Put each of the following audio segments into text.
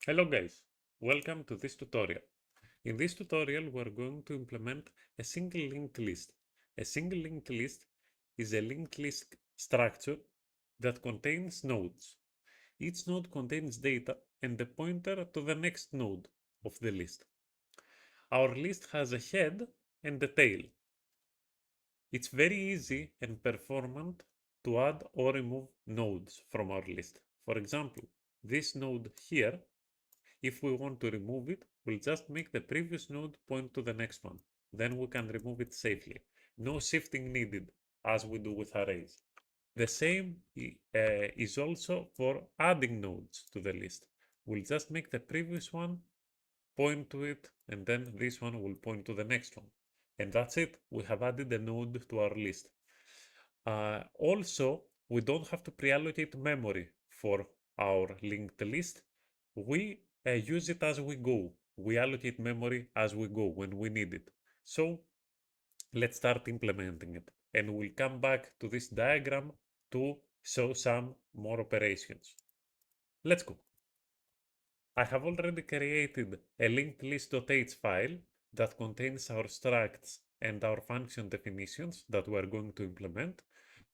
Hello guys, welcome to this tutorial. In this tutorial we are going to implement a single linked list. A single linked list is a linked list structure that contains nodes. Each node contains data and a pointer to the next node of the list. Our list has a head and a tail. It's very easy and performant to add or remove nodes from our list. For example, this node here, if we want to remove it, we'll just make the previous node point to the next one. Then we can remove it safely. No shifting needed, as we do with arrays. The same is also for adding nodes to the list. We'll just make the previous one point to it, and then this one will point to the next one. And that's it. We have added a node to our list. Also, we don't have to pre-allocate memory for our linked list. We use it as we go. We allocate memory as we go when we need it. So let's start implementing it. And we'll come back to this diagram to show some more operations. Let's go. I have already created a linked list.h file that contains our structs and our function definitions that we are going to implement.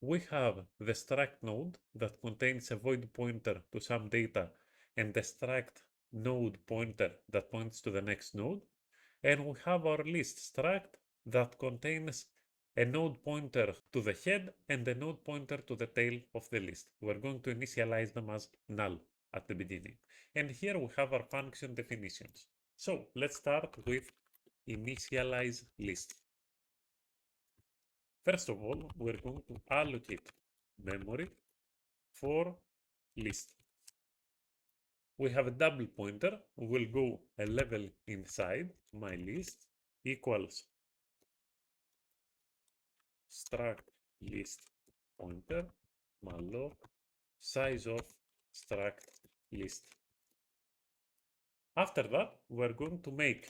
We have the struct node that contains a void pointer to some data and the struct node pointer that points to the next node. And we have our list struct that contains a node pointer to the head and a node pointer to the tail of the list. We're going to initialize them as null at the beginning. And here we have our function definitions. So let's start with initialize list. First of all, we're going to allocate memory for list. We have a double pointer. We'll go a level inside my list equals struct list pointer malloc size of struct list. After that, we're going to make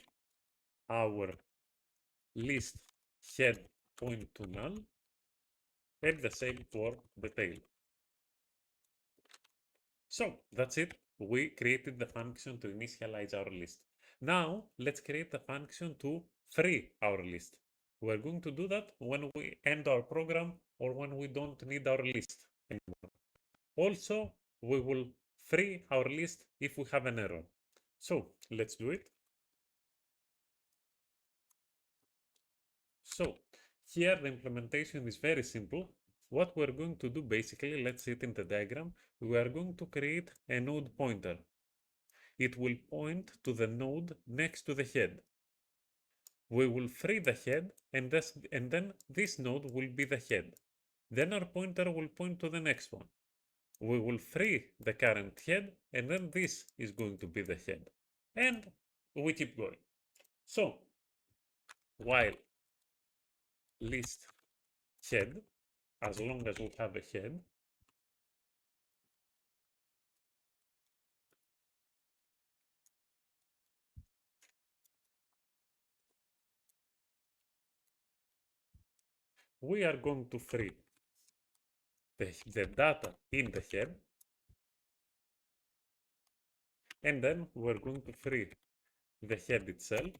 our list head point to null and the same for the tail. So that's it. We created the function to initialize our list. Now let's create a function to free our list. We're going to do that when we end our program or when we don't need our list anymore. Also, we will free our list if we have an error. So let's do it. So here the implementation is very simple. What we're going to do basically, let's see it in the diagram, we are going to create a node pointer. It will point to the node next to the head. We will free the head and then this node will be the head. Then our pointer will point to the next one. We will free the current head and then this is going to be the head. And we keep going. So while list head, as long as we have a head, we are going to free the data in the head, and then we're going to free the head itself,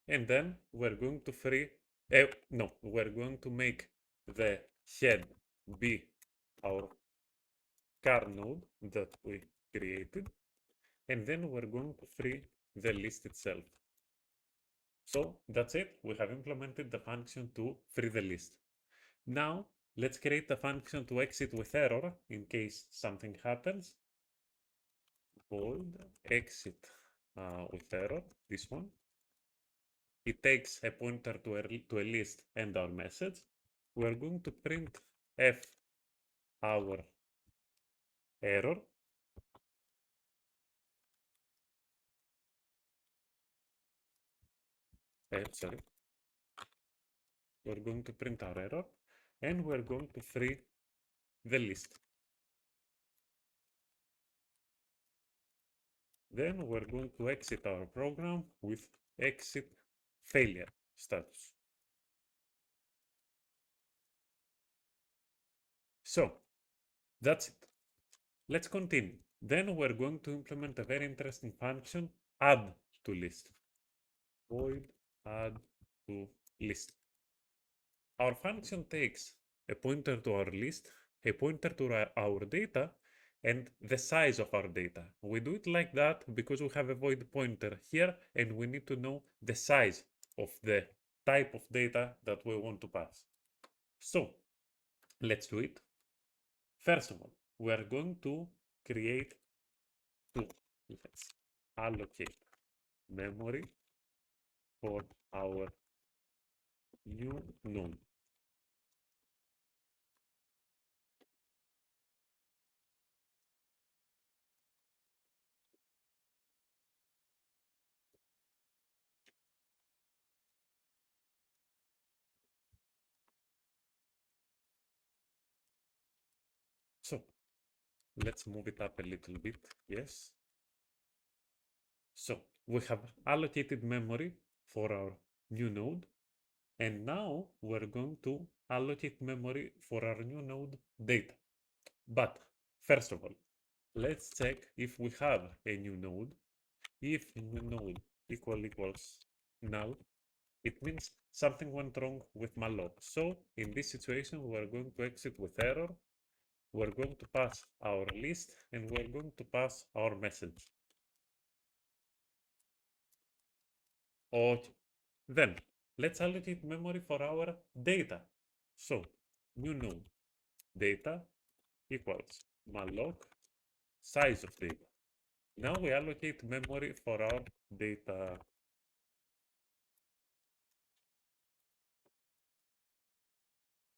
and then we're going to free, we're going to make the head be our car node that we created, and then we're going to free the list itself. So that's it. We have implemented the function to free the list. Now let's create a function to exit with error in case something happens. Void exit with error, this one. It takes a pointer to a list and our message. We're going to print f our error. Sorry. We're going to print our error and we're going to free the list. Then we're going to exit our program with exit failure status. So that's it. Let's continue. Then we're going to implement a very interesting function, add to list. Void add to list. Our function takes a pointer to our list, a pointer to our data, and the size of our data. We do it like that because we have a void pointer here and we need to know the size of the type of data that we want to pass. So let's do it. First of all, we are going to create two. Let's allocate memory for our new node. So let's move it up a little bit. Yes. So we have allocated memory for our new node. And now we're going to allocate memory for our new node data. But first of all, let's check if we have a new node. If new node equals null, it means something went wrong with malloc. So in this situation, we're going to exit with error. We're going to pass our list and we're going to pass our message. Okay. Then let's allocate memory for our data. So new node data equals malloc size of data. Now we allocate memory for our data.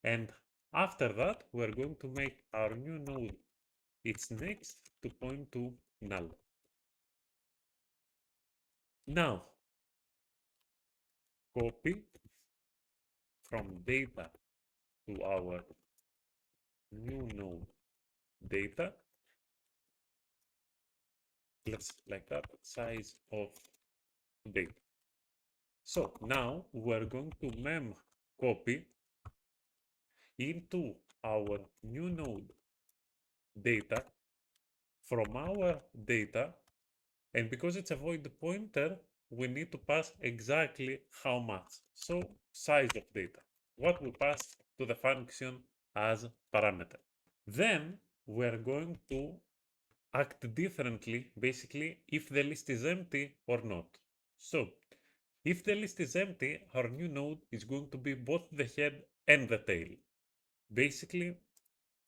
And after that, we're going to make our new node its next to point to null. Now, copy from data to our new node data. Let's like that, size of data. So now we're going to mem copy into our new node data from our data, and because it's a void pointer, we need to pass exactly how much. So size of data, what we pass to the function as parameter. Then we're going to act differently, basically, if the list is empty or not. So if the list is empty, our new node is going to be both the head and the tail. Basically,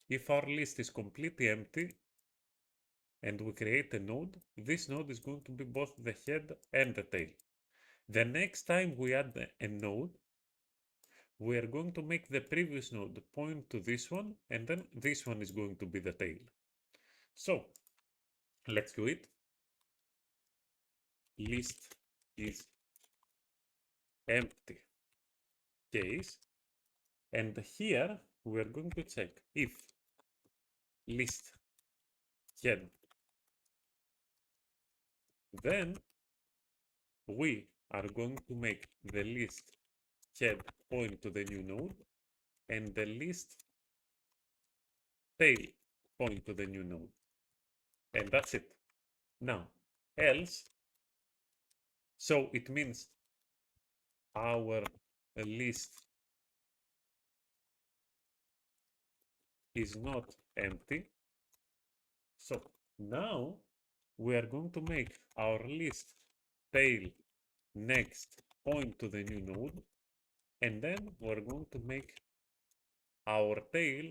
if our list is completely empty and we create a node, this node is going to be both the head and the tail. The next time we add a node, we are going to make the previous node point to this one, and then this one is going to be the tail. So let's do it. List is empty case, and here we are going to check if list head, then we are going to make the list head point to the new node and the list tail point to the new node, and that's it. Now else, so it means our list is not empty. So now we are going to make our list tail next point to the new node, and then we're going to make our tail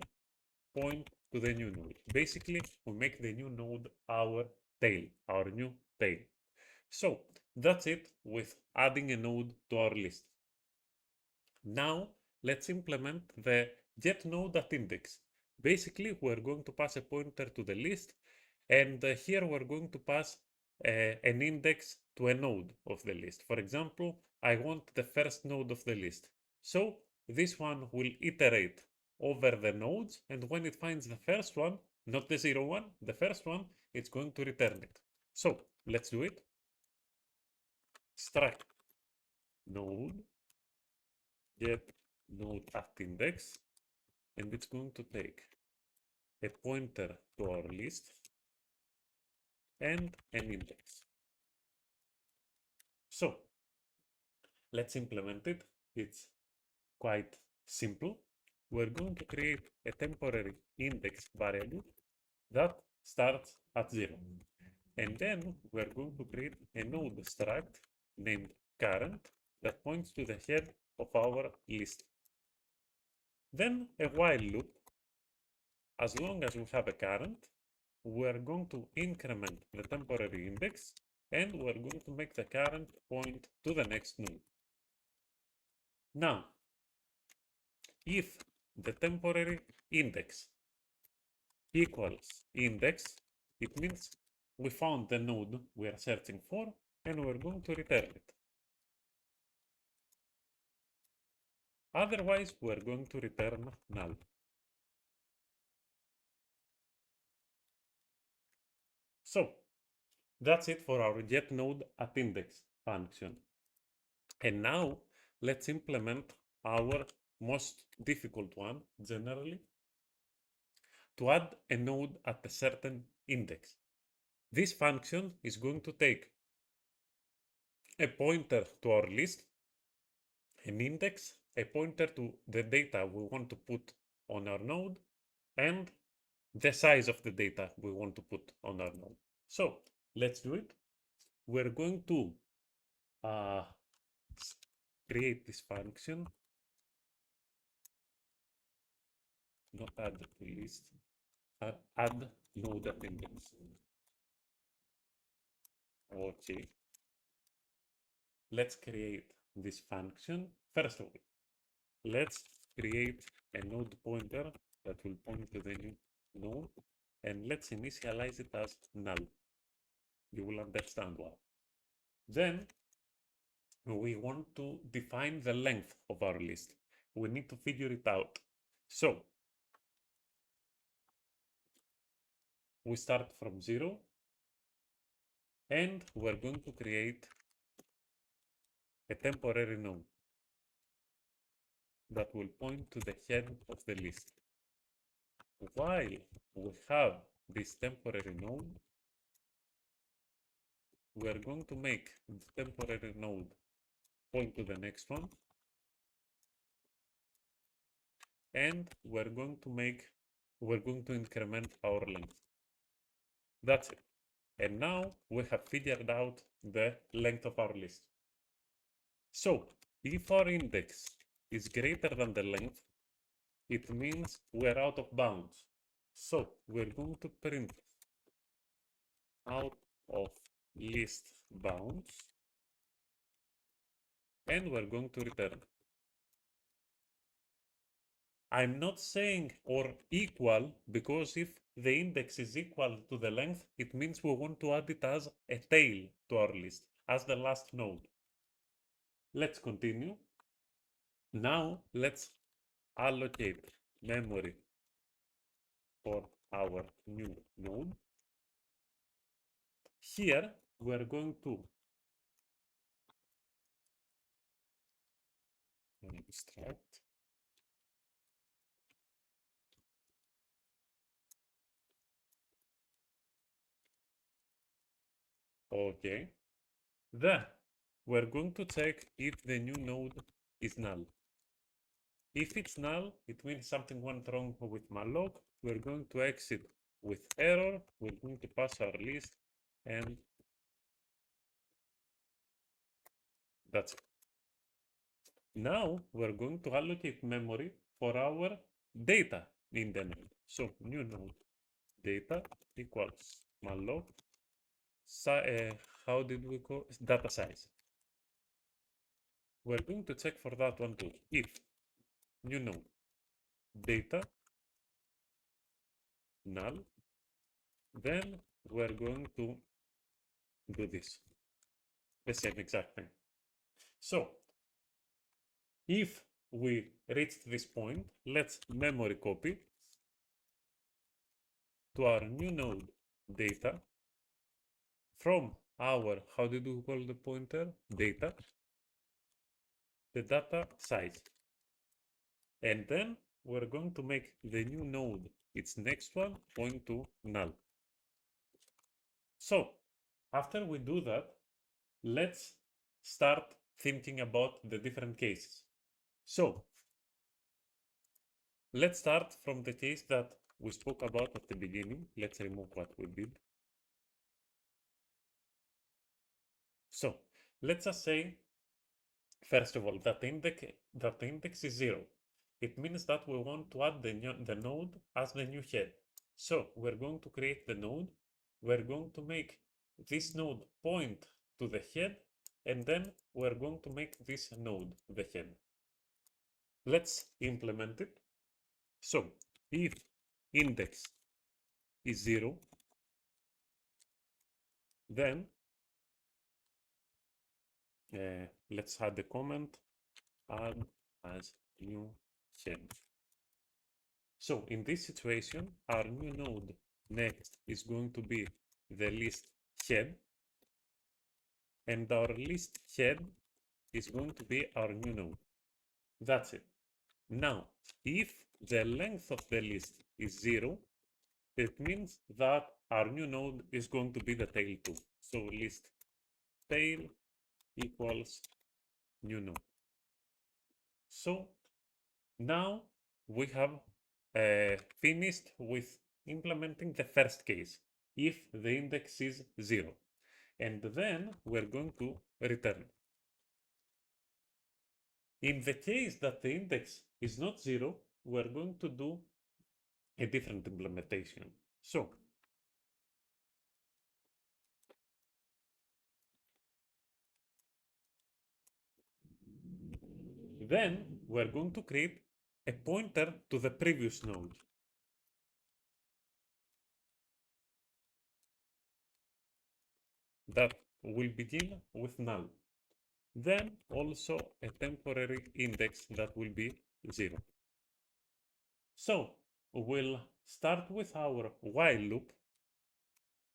point to the new node. Basically, we make the new node our tail, our new tail. So that's it with adding a node to our list. Now let's implement the get node at index. Basically, we're going to pass a pointer to the list, and here we're going to pass an index to a node of the list. For example, I want the first node of the list. So this one will iterate over the nodes, and when it finds the first one, not the 0, 1, the first one, it's going to return it. So let's do it. Struct node get node at index, and it's going to take a pointer to our list, and an index. So let's implement it. It's quite simple. We're going to create a temporary index variable that starts at 0. And then we're going to create a node struct named current that points to the head of our list. Then a while loop. As long as we have a current, we're going to increment the temporary index and we're going to make the current point to the next node. Now, if the temporary index equals index, it means we found the node we are searching for and we're going to return it. Otherwise, we're going to return null. So that's it for our getNode at index function. And now let's implement our most difficult one generally, to add a node at a certain index. This function is going to take a pointer to our list, an index, a pointer to the data we want to put on our node, and the size of the data we want to put on our node. So let's do it. We're going to create this function, not add to list, add node at index. Okay, let's create this function. First of all, let's create a node pointer that will point to the new node, and let's initialize it as null. You will understand why. Then we want to define the length of our list. We need to figure it out. So we start from 0 and we're going to create a temporary node that will point to the head of the list. While we have this temporary node, we are going to make the temporary node point to the next one, and we're going to increment our length. That's it. And now we have figured out the length of our list. So if our index is greater than the length, it means we're out of bounds. So we're going to print out of list bounds and we're going to return. I'm not saying or equal, because if the index is equal to the length, it means we want to add it as a tail to our list, as the last node. Let's continue. Now let's allocate memory for our new node. Here we're going to extract. Okay. Then we're going to check if the new node is null. If it's null, it means something went wrong with malloc. We're going to exit with error. We're going to pass our list, and that's it. Now we're going to allocate memory for our data in the node. So new node data equals malloc. How did we call data size? We're going to check for that one too. If new node data null, then we're going to do this, the same exact thing. So if we reached this point, let's memory copy to our new node data from our, how did we call the pointer? Data, the data size. And then we're going to make the new node, its next one, point to null. So after we do that, let's start thinking about the different cases. So let's start from the case that we spoke about at the beginning. Let's remove what we did. So let's just say, first of all, that the index is 0. It means that we want to add the node as the new head. So we're going to create the node. We're going to make this node point to the head, and then we're going to make this node the head. Let's implement it. So if index is 0, then let's add the comment add as new head. So in this situation, our new node next is going to be the list head, and our list head is going to be our new node. That's it. Now, if the length of the list is 0, it means that our new node is going to be the tail 2. So list tail equals new node. So now we have finished with implementing the first case, if the index is 0. And then we're going to return. In the case that the index is not 0, we're going to do a different implementation. So then we're going to create a pointer to the previous node. That will begin with null. Then also a temporary index that will be 0. So we'll start with our while loop.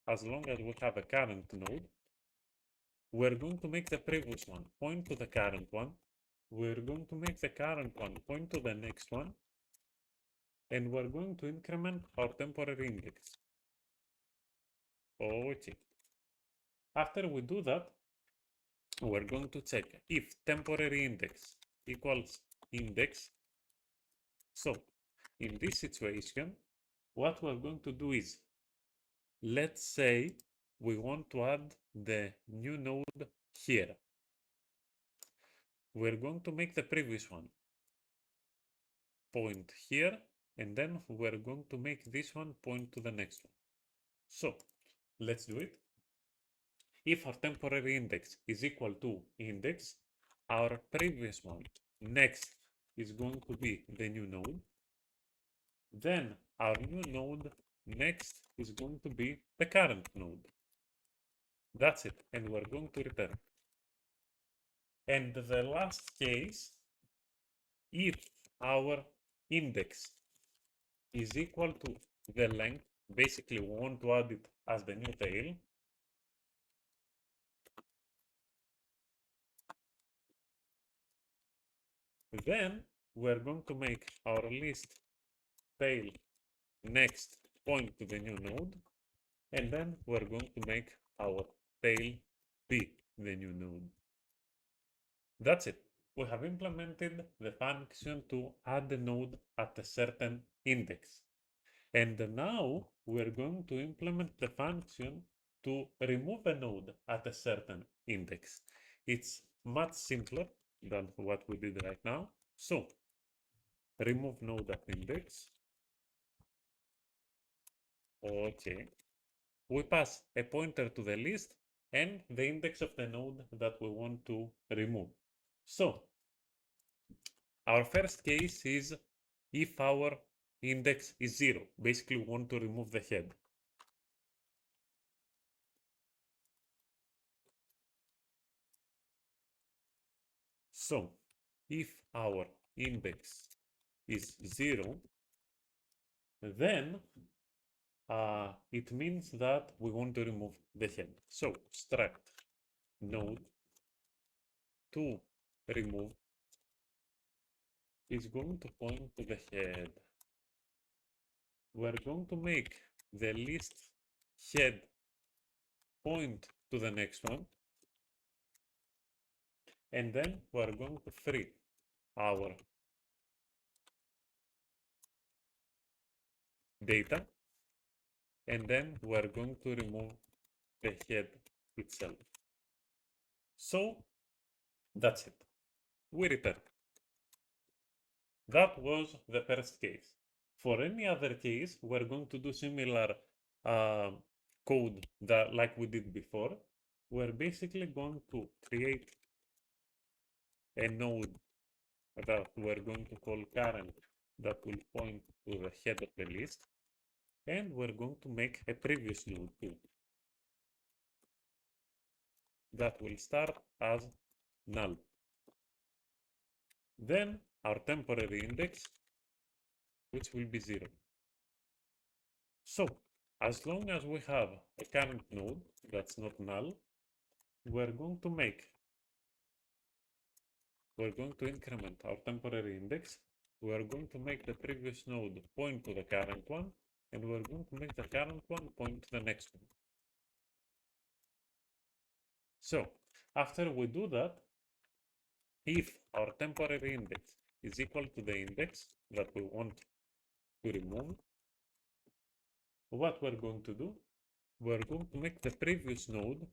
As long as we have a current node, we're going to make the previous one point to the current one. We're going to make the current one point to the next one. And we're going to increment our temporary index. Okay. After we do that, we're going to check if temporary index equals index. So in this situation, what we're going to do is, let's say we want to add the new node here. We're going to make the previous one point here, and then we're going to make this one point to the next one. So let's do it. If our temporary index is equal to index, our previous one next is going to be the new node. Then our new node next is going to be the current node. That's it, and we're going to return. And the last case, if our index is equal to the length, basically we want to add it as the new tail, then we're going to make our list tail next point to the new node, and then we're going to make our tail be the new node. That's it. We have implemented the function to add the node at a certain index. And now we're going to implement the function to remove a node at a certain index. It's much simpler than what we did right now. So remove node at index. Okay. We pass a pointer to the list and the index of the node that we want to remove. So our first case is if our index is 0. Basically, we want to remove the head. So if our index is 0, then it means that we want to remove the head. So struct node to remove is going to point to the head. We're going to make the list head point to the next one, and then we're going to free our data, and then we're going to remove the head itself. So that's it. We return. That was the first case. For any other case, we're going to do similar uh, code that like we did before. We're basically going to create a node that we're going to call current that will point to the head of the list, and we're going to make a previous node too that will start as null. Then our temporary index, which will be 0. So as long as we have a current node that's not null, we're going to increment our temporary index. We're going to make the previous node point to the current one, and we're going to make the current one point to the next one. So after we do that, if our temporary index is equal to the index that we want to remove, what we're going to do, we're going to make the previous node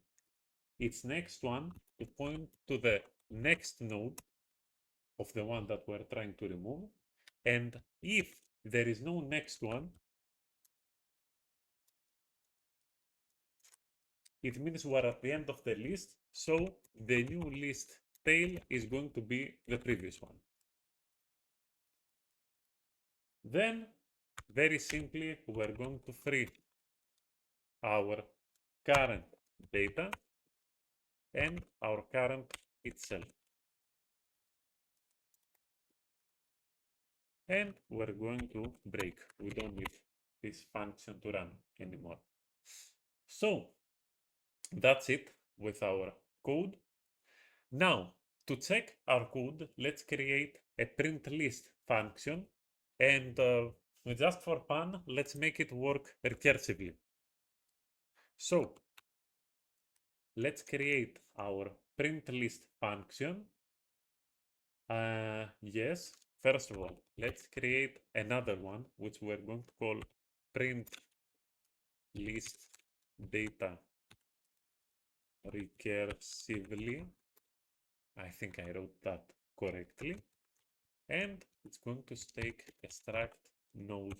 its next one to point to the next node of the one that we're trying to remove. And if there is no next one, it means we're at the end of the list, so the new list tail is going to be the previous one. Then, very simply, we're going to free our current data and our current itself. And we're going to break. We don't need this function to run anymore. So that's it with our code. Now, to check our code, let's create a print list function, and just for fun, let's make it work recursively. So let's create our print list function. Yes, first of all, let's create another one, which we're going to call print list data recursively. I think I wrote that correctly. And it's going to take a struct node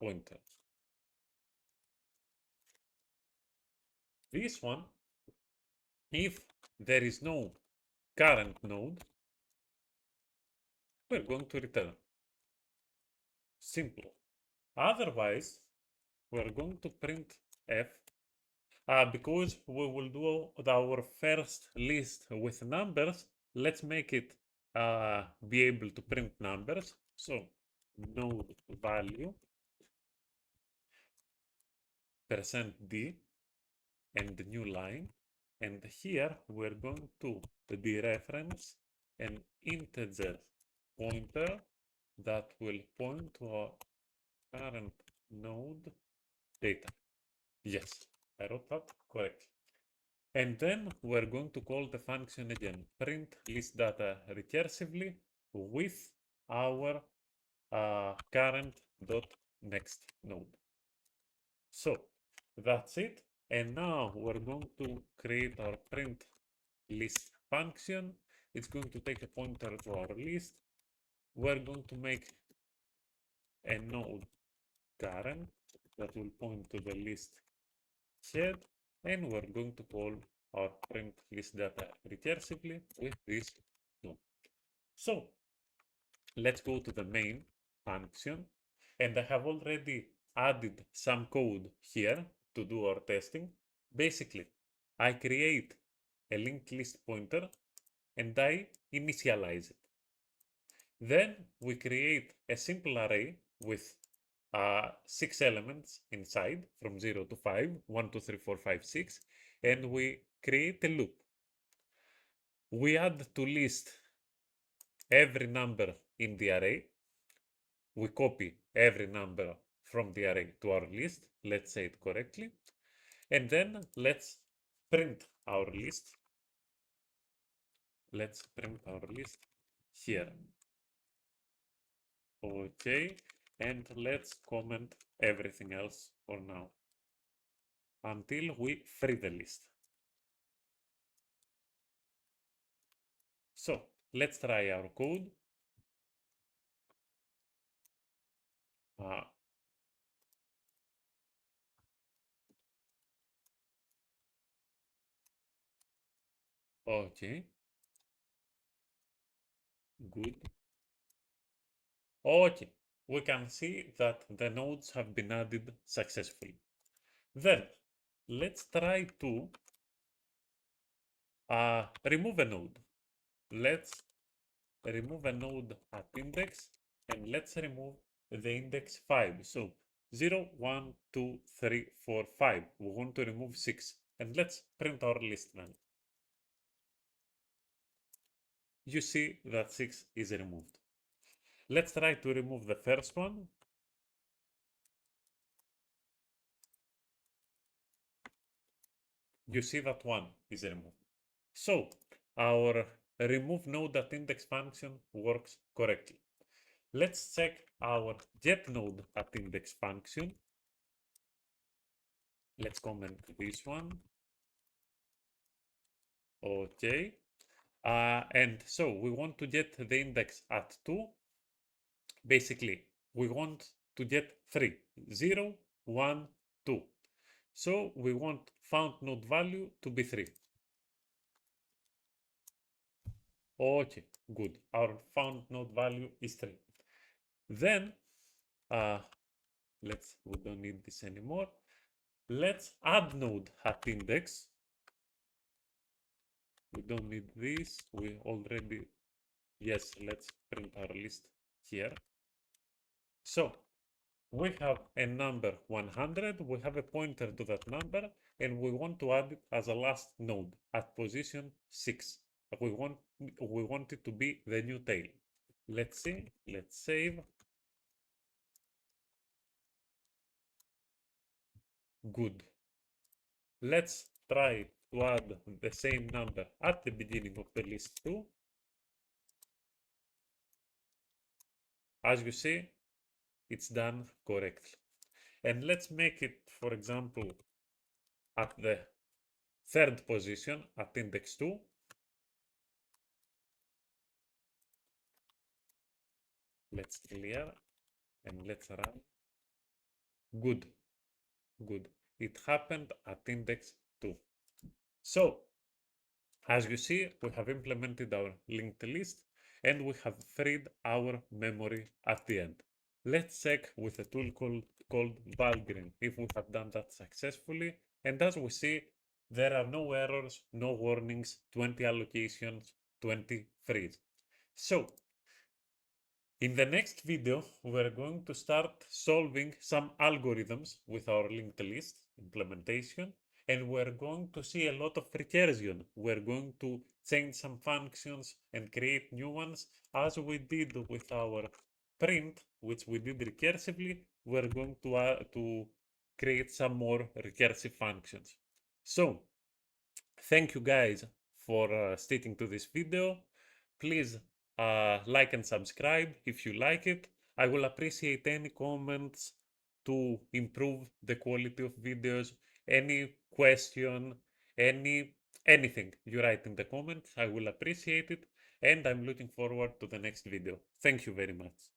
pointer. This one, if there is no current node, we're going to return. Simple. Otherwise, we're going to print f because we will do our first list with numbers. Let's make it be able to print numbers. So node value %d and the new line, and here we're going to dereference an integer pointer that will point to our current node data. Yes, I wrote that correctly. And then we're going to call the function again, print list data recursively with our current dot next node. So that's it. And now we're going to create our print list function. It's going to take a pointer to our list. We're going to make a node current that will point to the list head, and we're going to call our print list data recursively with this node. So let's go to the main function, and I have already added some code here to do our testing. Basically, I create a linked list pointer and I initialize it. Then we create a simple array with 6 elements inside from 0 to 5, 1, 2, 3, 4, 5, 6, and we create a loop. We add to list every number in the array. We copy every number from the array to our list. Let's say it correctly. And then let's print our list. Let's print our list here. Okay, and let's comment everything else for now until we free the list. So let's try our code. Uh, okay, good. Okay, we can see that the nodes have been added successfully. Then let's try to remove a node. Let's remove a node at index and let's remove the index 5. So 0, 1, 2, 3, 4, 5. We want to remove 6. And let's print our list now. You see that 6 is removed. Let's try to remove the first one. You see that 1 is removed. So our remove node at index function works correctly. Let's check our get node at index function. Let's comment this one. Okay. And so we want to get the index at 2. Basically, we want to get 3. 0, 1, 2. So we want found node value to be 3. Okay, good. Our found node value is 3. Then, we don't need this anymore. Let's add node at index. We don't need this. We already, yes, let's print our list here. So we have a number 100, we have a pointer to that number, and we want to add it as a last node at position 6. We want it to be the new tail. Let's see, let's save. Good. Let's try to add the same number at the beginning of the list too. As you see, it's done correctly. And let's make it, for example, at the third position at index 2. Let's clear and let's run. Good, good. It happened at index 2. So, as you see, we have implemented our linked list and we have freed our memory at the end. Let's check with a tool called Valgrind if we have done that successfully. And as we see, there are no errors, no warnings, 20 allocations, 20 frees. So, in the next video, we're going to start solving some algorithms with our linked list implementation, and we're going to see a lot of recursion. We're going to change some functions and create new ones as we did with our print, which we did recursively. We're going to create some more recursive functions. So, thank you guys for sticking to this video. Please like and subscribe if you like it. I will appreciate any comments to improve the quality of videos, any question, anything you write in the comments. I will appreciate it, and I'm looking forward to the next video. Thank you very much.